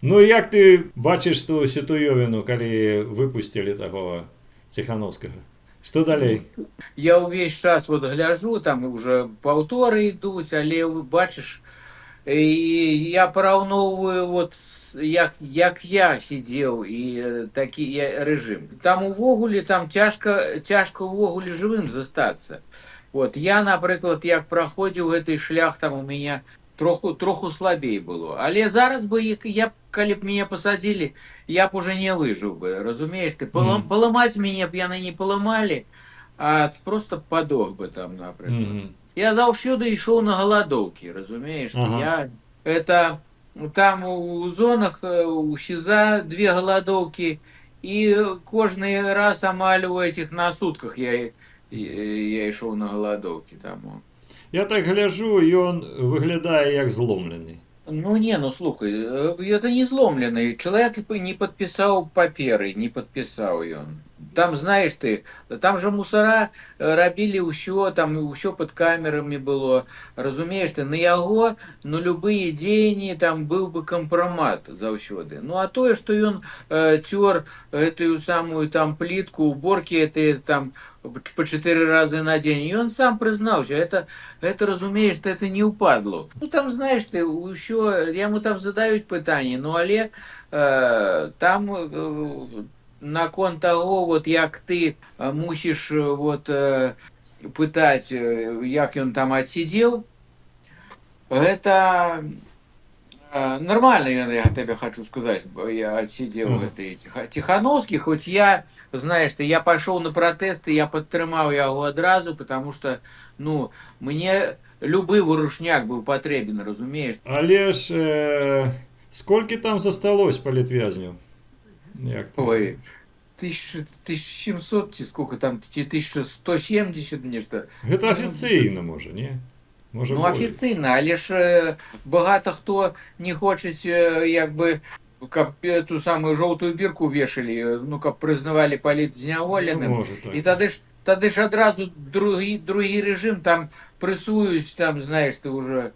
Ну як ти бачиш ту ситуйовину, коли випустили такого Ціхановського? Що Ну, далі? я увесь час вот гляжу, там уже паўторы ідуць, але бачыш, і я параўноўваю вот як я сидзеў і такі рэжым. Там увогуле там цяжка увогуле жывым застацца. Вот я, напрыклад, як праходзіў гэты шлях, там у мяне троху слабей было. Але зараз бы калі б мяне пасадзілі, я б уже не выжыў бы, разумееш ты, Мгм. паламаць мяне б яны не паламалі, а просто падох бы там, напрыклад. Мгм. Я заўсёды ішоў на галадоўкі, разумееш ты, Ага. это там у зонах у СІЗА 2 галадоўкі, і кожны раз амаль у этих на сутках я ішоў на галадоўкі там. Я так гляжу, і ён виглядає як зломлений. Ну не, ну слухай, это не зломленый. Человек не подписал паперы, не подписал ён. Там, знаешь ты, там же мусора рабілі ўсё, там ўсё под камерамі было. Разумееш ты, на яго, на любые дзеянні там быў бы кампрамат заўсёды. Ну а тое, што ён цёр гэтую самую там плитку, уборки этыя там по 4 разы на день, і ён сам прызнаўся, это разумееш, это не ўпадло. Ну там, знаешь ты, ўсё, яму там задаюць пытанні, ну але там наконт таго, вот як ты мусіш вот пытаць, як ён там адсидзеў, гэта нормально, я тебе хочу сказать, я отсидел Ага. гэты Тихановский, хоть я, знаешь ты, я пошел на протесты, я подтрымаў яго адразу, потому что, ну, мне любы вырушняк был потребен, разумеешь. Але ж скільки там засталось політв'язнів? Як ти Ой, думаєш? 1700, ці сколько там, 1170, нешта. Гэта Ну, афіцыйна, можа, не? Можа, ну, болей. офіційно, але ж багато хто не хоче, як би, каб ту самую жоўтую бірку вешалі, ну, каб прызнавалі Ну, палітзняволеным. може так. І тады ж адразу другі рэжым там прэсуюць, там, знаеш, ты уже